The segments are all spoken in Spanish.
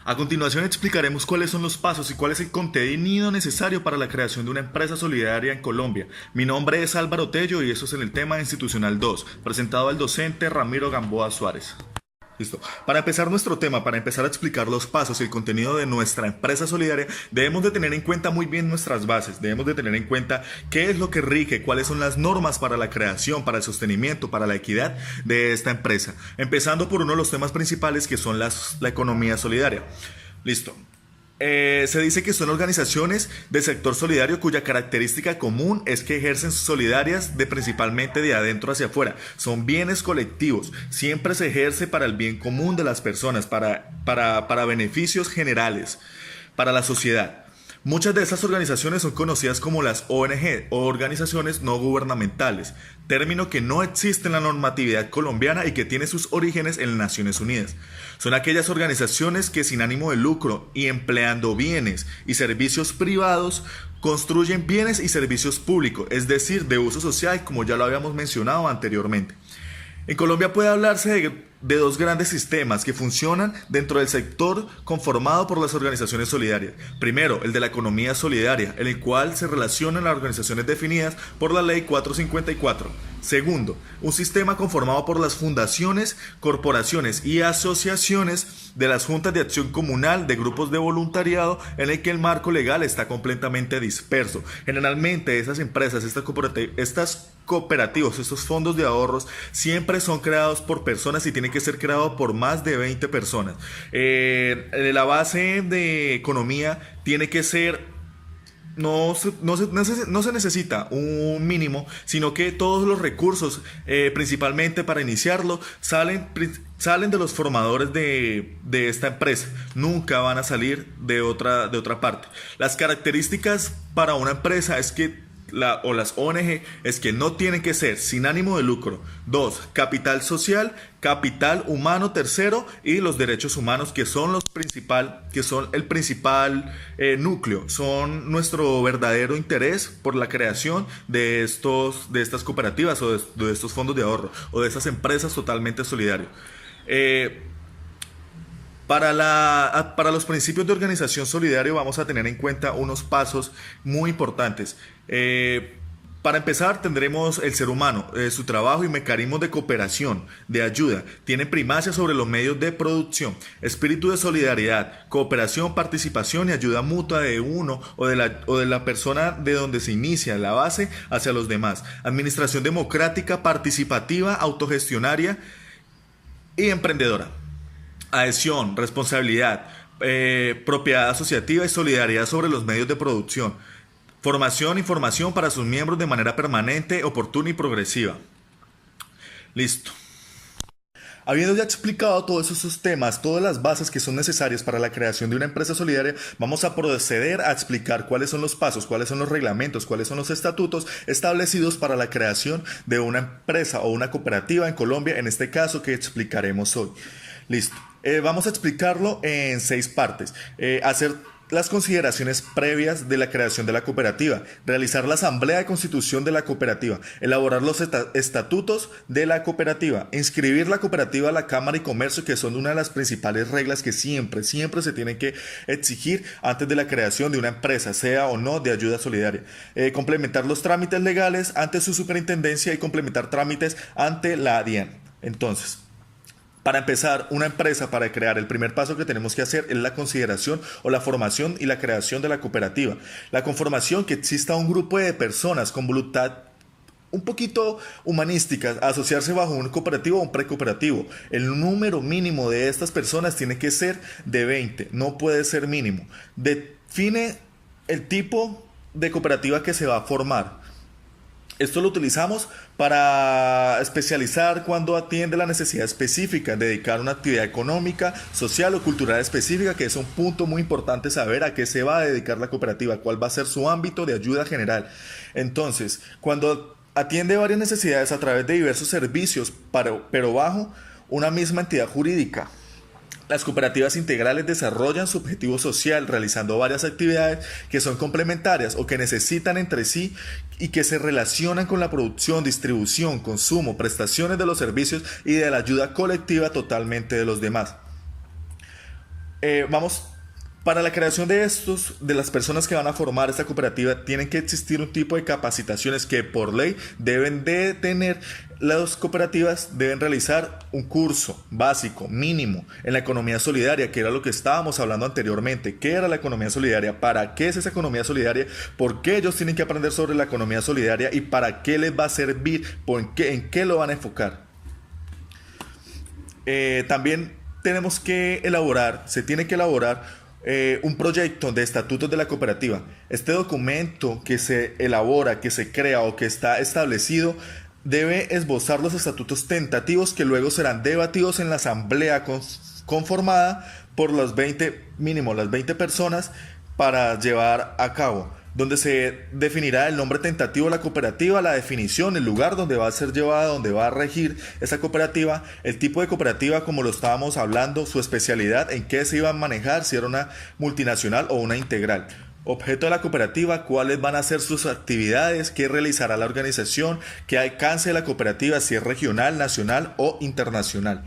A continuación explicaremos cuáles son los pasos y cuál es el contenido necesario para la creación de una empresa solidaria en Colombia. Mi nombre es Álvaro Tello y esto es en el tema institucional 2, presentado al docente Ramiro Gamboa Suárez. Listo. Para empezar nuestro tema, para empezar a explicar los pasos y el contenido de nuestra empresa solidaria, debemos de tener en cuenta muy bien nuestras bases, debemos de tener en cuenta qué es lo que rige, cuáles son las normas para la creación, para el sostenimiento, para la equidad de esta empresa. Empezando por uno de los temas principales que son la economía solidaria. Listo. Se dice que son organizaciones del sector solidario cuya característica común es que ejercen solidarias principalmente de adentro hacia afuera. Son bienes colectivos. Siempre se ejerce para el bien común de las personas, para beneficios generales, para la sociedad. Muchas de estas organizaciones son conocidas como las ONG o organizaciones no gubernamentales, término que no existe en la normatividad colombiana y que tiene sus orígenes en las Naciones Unidas. Son aquellas organizaciones que sin ánimo de lucro y empleando bienes y servicios privados construyen bienes y servicios públicos, es decir, de uso social, como ya lo habíamos mencionado anteriormente. En Colombia puede hablarse de dos grandes sistemas que funcionan dentro del sector conformado por las organizaciones solidarias. Primero, el de la economía solidaria, en el cual se relacionan las organizaciones definidas por la Ley 454. Segundo, un sistema conformado por las fundaciones, corporaciones y asociaciones de las juntas de acción comunal, de grupos de voluntariado, en el que el marco legal está completamente disperso. Generalmente esas empresas, estas cooperativos, estos fondos de ahorros, siempre son creados por personas y tienen que ser creados por más de 20 personas. La base de economía tiene que ser... No se necesita un mínimo, sino que todos los recursos, principalmente para iniciarlo, salen de los formadores de esta empresa. Nunca van a salir de otra parte. Las características para una empresa es que las ONG es que no tienen que ser sin ánimo de lucro. 2. Capital social, capital humano. Tercero, y los derechos humanos, que son el principal núcleo, son nuestro verdadero interés por la creación de estas cooperativas o de estos fondos de ahorro o de estas empresas totalmente solidarias. Para los principios de organización solidaria vamos a tener en cuenta unos pasos muy importantes. Para empezar, tendremos el ser humano, su trabajo y mecanismos de cooperación, de ayuda. Tienen primacia sobre los medios de producción. Espíritu de solidaridad, cooperación, participación y ayuda mutua de uno o de la persona de donde se inicia la base hacia los demás. Administración democrática, participativa, autogestionaria y emprendedora. Adhesión, responsabilidad, propiedad asociativa y solidaridad sobre los medios de producción. Formación y formación para sus miembros de manera permanente, oportuna y progresiva. Listo. Habiendo ya explicado todos esos temas, todas las bases que son necesarias para la creación de una empresa solidaria, vamos a proceder a explicar cuáles son los pasos, cuáles son los reglamentos, cuáles son los estatutos establecidos para la creación de una empresa o una cooperativa en Colombia, en este caso que explicaremos hoy. Listo. Vamos a explicarlo en 6 partes. Hacer las consideraciones previas de la creación de la cooperativa, realizar la asamblea de constitución de la cooperativa, elaborar los estatutos de la cooperativa, inscribir la cooperativa a la Cámara y Comercio, que son una de las principales reglas que siempre se tienen que exigir antes de la creación de una empresa, sea o no de ayuda solidaria. Complementar los trámites legales ante su superintendencia y complementar trámites ante la DIAN. Entonces, para empezar una empresa, para crear, el primer paso que tenemos que hacer es la consideración o la formación y la creación de la cooperativa. La conformación, que exista un grupo de personas con voluntad un poquito humanística a asociarse bajo un cooperativo o un precooperativo. El número mínimo de estas personas tiene que ser de 20, no puede ser mínimo. Define el tipo de cooperativa que se va a formar. Esto lo utilizamos para especializar cuando atiende la necesidad específica, dedicar una actividad económica, social o cultural específica, que es un punto muy importante saber a qué se va a dedicar la cooperativa, cuál va a ser su ámbito de ayuda general. Entonces, cuando atiende varias necesidades a través de diversos servicios, pero bajo una misma entidad jurídica. Las cooperativas integrales desarrollan su objetivo social realizando varias actividades que son complementarias o que necesitan entre sí y que se relacionan con la producción, distribución, consumo, prestaciones de los servicios y de la ayuda colectiva totalmente de los demás. Vamos, para la creación de de las personas que van a formar esta cooperativa, tienen que existir un tipo de capacitaciones que por ley deben de tener. Las cooperativas deben realizar un curso básico, mínimo, en la economía solidaria, que era lo que estábamos hablando anteriormente. ¿Qué era la economía solidaria? ¿Para qué es esa economía solidaria? ¿Por qué ellos tienen que aprender sobre la economía solidaria? ¿Y para qué les va a servir? ¿En qué lo van a enfocar? También se tiene que elaborar un proyecto de estatutos de la cooperativa. Este documento que se elabora, que se crea o que está establecido, debe esbozar los estatutos tentativos que luego serán debatidos en la asamblea conformada por mínimo las 20 personas para llevar a cabo, donde se definirá el nombre tentativo de la cooperativa, la definición, el lugar donde va a ser llevada, donde va a regir esa cooperativa, el tipo de cooperativa como lo estábamos hablando, su especialidad, en qué se iba a manejar, si era una multinacional o una integral. Objeto de la cooperativa, cuáles van a ser sus actividades, qué realizará la organización, qué alcance de la cooperativa, si es regional, nacional o internacional.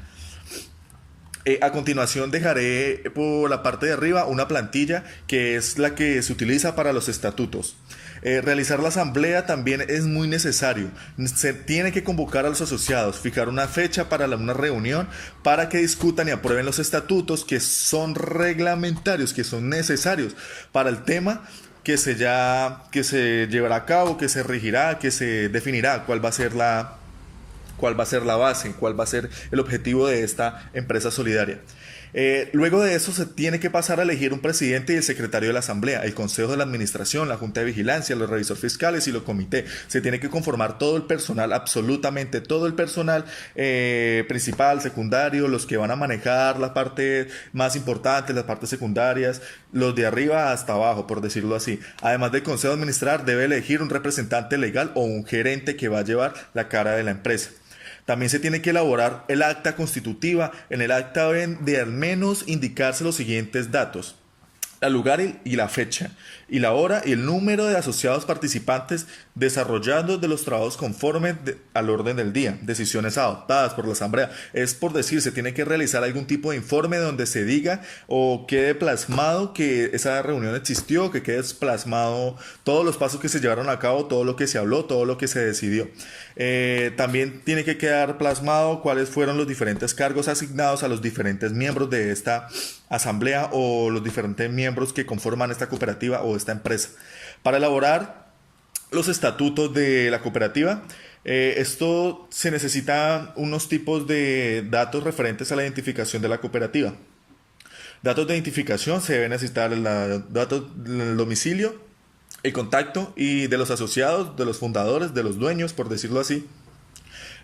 A continuación dejaré por la parte de arriba una plantilla que es la que se utiliza para los estatutos. Realizar la asamblea también es muy necesario. Se tiene que convocar a los asociados, fijar una fecha para una reunión para que discutan y aprueben los estatutos que son reglamentarios, que son necesarios para el tema que se llevará a cabo, que se regirá, que se definirá cuál va a ser la base, cuál va a ser el objetivo de esta empresa solidaria. Luego de eso se tiene que pasar a elegir un presidente y el secretario de la asamblea, el consejo de la administración, la junta de vigilancia, los revisores fiscales y los comités. Se tiene que conformar todo el personal, absolutamente todo el personal principal, secundario, los que van a manejar la parte más importante, las partes secundarias, los de arriba hasta abajo, por decirlo así. Además del consejo de administrar, debe elegir un representante legal o un gerente que va a llevar la cara de la empresa. También se tiene que elaborar el acta constitutiva. En el acta deben de al menos indicarse los siguientes datos: el lugar y la fecha, y la hora y el número de asociados participantes desarrollando de los trabajos conforme al orden del día, decisiones adoptadas por la asamblea. Es por decir, se tiene que realizar algún tipo de informe donde se diga o quede plasmado que esa reunión existió, que quede plasmado todos los pasos que se llevaron a cabo, todo lo que se habló, todo lo que se decidió. También tiene que quedar plasmado cuáles fueron los diferentes cargos asignados a los diferentes miembros de esta asamblea o los diferentes miembros que conforman esta cooperativa o esta empresa. Para elaborar los estatutos de la cooperativa, esto se necesitan unos tipos de datos referentes a la identificación de la cooperativa. Datos de identificación: se debe necesitar datos del domicilio, el contacto y de los asociados, de los fundadores, de los dueños, por decirlo así.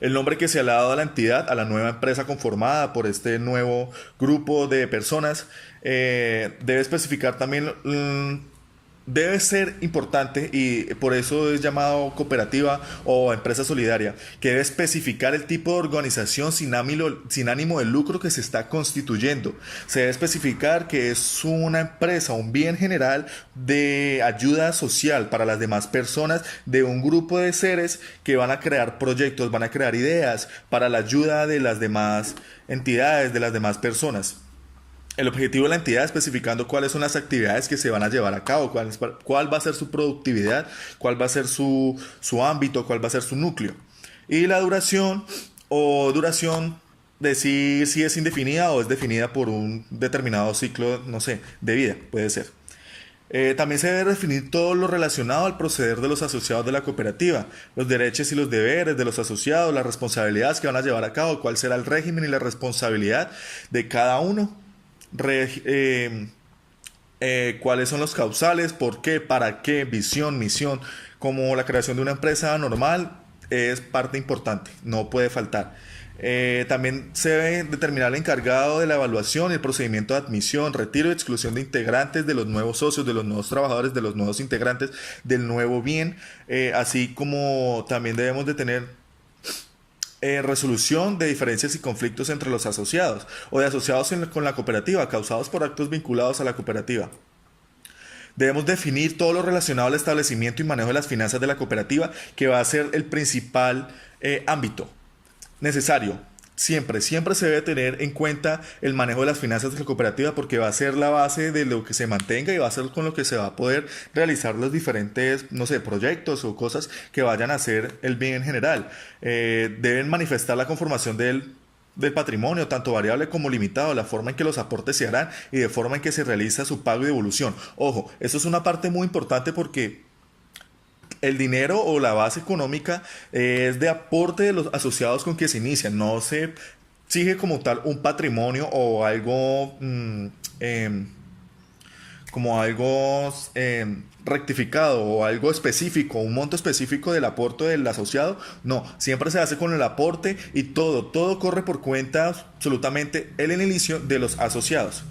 El nombre que se le ha dado a la entidad, a la nueva empresa conformada por este nuevo grupo de personas. Debe especificar también, debe ser importante, y por eso es llamado cooperativa o empresa solidaria, que debe especificar el tipo de organización sin ánimo de lucro que se está constituyendo. Se debe especificar que es una empresa, un bien general de ayuda social para las demás personas, de un grupo de seres que van a crear proyectos, van a crear ideas para la ayuda de las demás entidades, de las demás personas. El objetivo de la entidad, especificando cuáles son las actividades que se van a llevar a cabo, cuál va a ser su productividad, cuál va a ser su ámbito, cuál va a ser su núcleo. Y la duración, decir si es indefinida o es definida por un determinado ciclo, no sé, de vida, puede ser. También se debe definir todo lo relacionado al proceder de los asociados de la cooperativa, los derechos y los deberes de los asociados, las responsabilidades que van a llevar a cabo, cuál será el régimen y la responsabilidad de cada uno. Cuáles son los causales, por qué, para qué, visión, misión. Como la creación de una empresa normal, es parte importante, no puede faltar. También se debe determinar el encargado de la evaluación y el procedimiento de admisión, retiro y exclusión de integrantes, de los nuevos socios, de los nuevos trabajadores, de los nuevos integrantes, del nuevo bien. Así como también debemos de tener resolución de diferencias y conflictos entre los asociados o de asociados con la cooperativa causados por actos vinculados a la cooperativa. Debemos definir todo lo relacionado al establecimiento y manejo de las finanzas de la cooperativa, que va a ser el principal ámbito necesario. siempre se debe tener en cuenta el manejo de las finanzas de la cooperativa porque va a ser la base de lo que se mantenga y va a ser con lo que se va a poder realizar los diferentes, no sé, proyectos o cosas que vayan a hacer el bien en general. Deben manifestar la conformación del patrimonio, tanto variable como limitado, la forma en que los aportes se harán y de forma en que se realiza su pago y devolución. Ojo, eso es una parte muy importante porque el dinero o la base económica es de aporte de los asociados con que se inician, no se exige como tal un patrimonio o algo como algo rectificado o algo específico, un monto específico del aporte del asociado. No, siempre se hace con el aporte y todo corre por cuenta absolutamente el inicio de los asociados.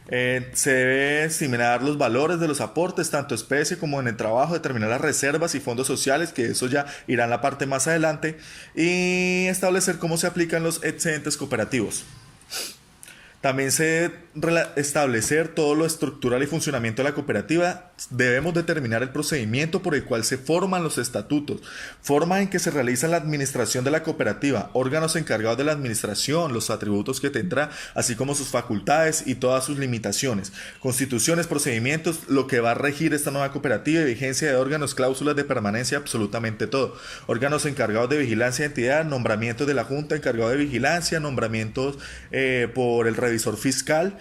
Se debe estimar los valores de los aportes, tanto especie como en el trabajo, determinar las reservas y fondos sociales, que eso ya irá en la parte más adelante, y establecer cómo se aplican los excedentes cooperativos. También se debe establecer todo lo estructural y funcionamiento de la cooperativa. Debemos determinar el procedimiento por el cual se forman los estatutos, forma en que se realiza la administración de la cooperativa, órganos encargados de la administración, los atributos que tendrá, así como sus facultades y todas sus limitaciones, constituciones, procedimientos, lo que va a regir esta nueva cooperativa y vigencia de órganos, cláusulas de permanencia, absolutamente todo. Órganos encargados de vigilancia de entidad, nombramientos de la Junta encargado de vigilancia, nombramientos por el revisor fiscal,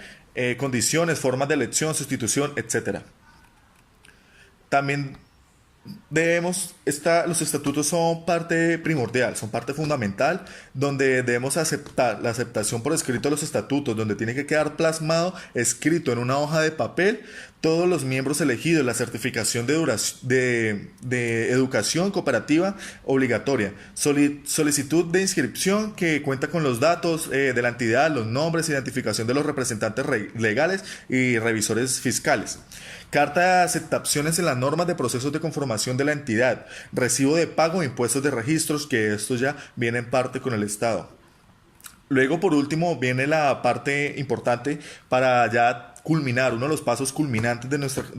condiciones, formas de elección, sustitución, etcétera. También los estatutos son parte primordial, son parte fundamental, donde debemos aceptar la aceptación por escrito de los estatutos, donde tiene que quedar plasmado, escrito en una hoja de papel, todos los miembros elegidos, la certificación de educación cooperativa obligatoria, solicitud de inscripción que cuenta con los datos de la entidad, los nombres, identificación de los representantes legales y revisores fiscales. Carta de aceptaciones en las normas de procesos de conformación de la entidad, recibo de pago de impuestos de registros, que esto ya viene en parte con el Estado. Luego, por último, viene la parte importante para ya culminar, uno de los pasos culminantes de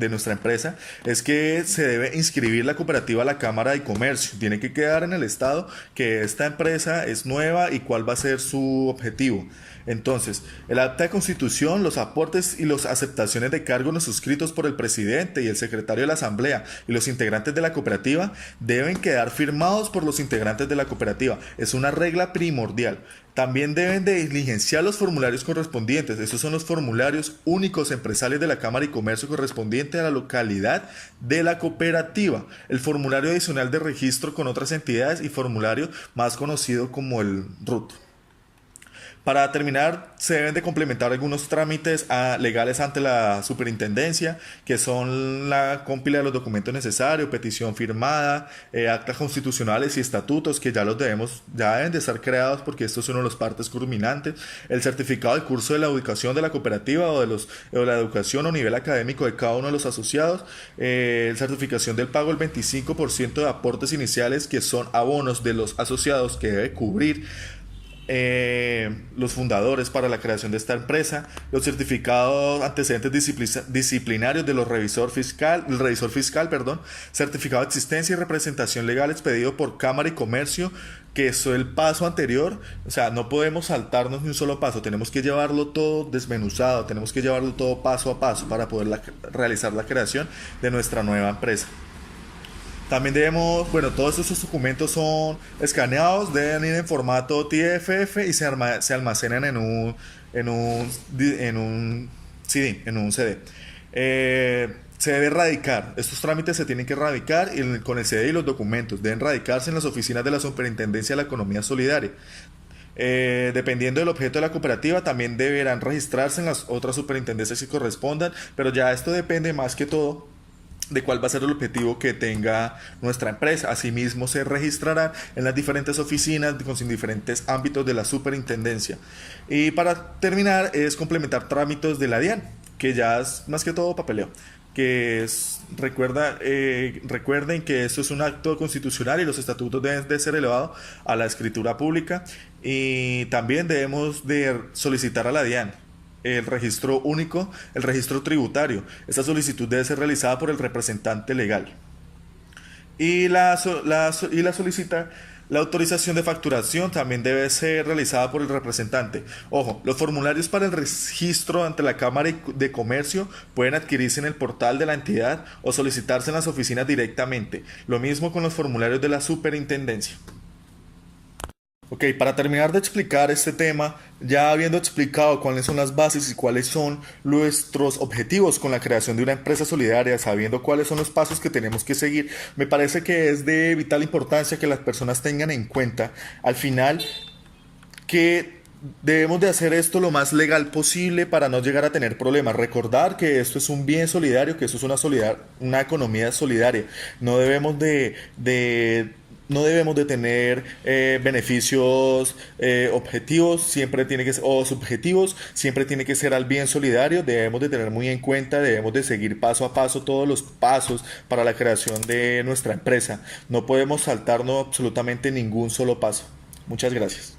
nuestra empresa, es que se debe inscribir la cooperativa a la Cámara de Comercio. Tiene que quedar en el Estado que esta empresa es nueva y cuál va a ser su objetivo. Entonces, el acta de constitución, los aportes y las aceptaciones de cargos no suscritos por el presidente y el secretario de la asamblea y los integrantes de la cooperativa deben quedar firmados por los integrantes de la cooperativa. Es una regla primordial. También deben de diligenciar los formularios correspondientes. Estos son los formularios únicos empresariales de la Cámara y Comercio correspondiente a la localidad de la cooperativa. El formulario adicional de registro con otras entidades y formulario más conocido como el RUT. Para terminar, se deben de complementar algunos trámites legales ante la superintendencia, que son la cómpila de los documentos necesarios, petición firmada, actas constitucionales y estatutos, que ya deben de estar creados porque estos son los partes culminantes, el certificado del curso de la educación de la cooperativa o de la educación o nivel académico de cada uno de los asociados, certificación del pago del 25% de aportes iniciales, que son abonos de los asociados que debe cubrir los fundadores para la creación de esta empresa, los certificados antecedentes disciplinarios de los el revisor fiscal, certificado de existencia y representación legal expedido por Cámara y Comercio, que es el paso anterior. O sea, no podemos saltarnos ni un solo paso, tenemos que llevarlo todo desmenuzado, tenemos que llevarlo todo paso a paso para poder realizar la creación de nuestra nueva empresa. También todos estos documentos son escaneados, deben ir en formato TFF y se almacenan en un CD. Se debe radicar, estos trámites se tienen que radicar con el CD y los documentos, deben radicarse en las oficinas de la Superintendencia de la Economía Solidaria. Dependiendo del objeto de la cooperativa, también deberán registrarse en las otras superintendencias que correspondan, pero ya esto depende más que todo de cuál va a ser el objetivo que tenga nuestra empresa. Asimismo, se registrará en las diferentes oficinas con diferentes ámbitos de la superintendencia. Y para terminar, es complementar trámites de la DIAN, que ya es más que todo papeleo. Recuerden que esto es un acto constitucional y los estatutos deben de ser elevados a la escritura pública, y también debemos de solicitar a la DIAN el registro único, el registro tributario. Esta solicitud debe ser realizada por el representante legal y la solicita La autorización de facturación también debe ser realizada por el representante. Ojo, los formularios para el registro ante la Cámara de Comercio pueden adquirirse en el portal de la entidad o solicitarse en las oficinas directamente. Lo mismo con los formularios de la superintendencia. Ok, para terminar de explicar este tema, ya habiendo explicado cuáles son las bases y cuáles son nuestros objetivos con la creación de una empresa solidaria, sabiendo cuáles son los pasos que tenemos que seguir, me parece que es de vital importancia que las personas tengan en cuenta al final que debemos de hacer esto lo más legal posible para no llegar a tener problemas. Recordar que esto es un bien solidario, que esto es una economía solidaria. No debemos no debemos de tener beneficios objetivos, siempre tiene que ser, o subjetivos, siempre tiene que ser al bien solidario. Debemos de tener muy en cuenta, debemos de seguir paso a paso todos los pasos para la creación de nuestra empresa. No podemos saltarnos absolutamente ningún solo paso. Muchas gracias.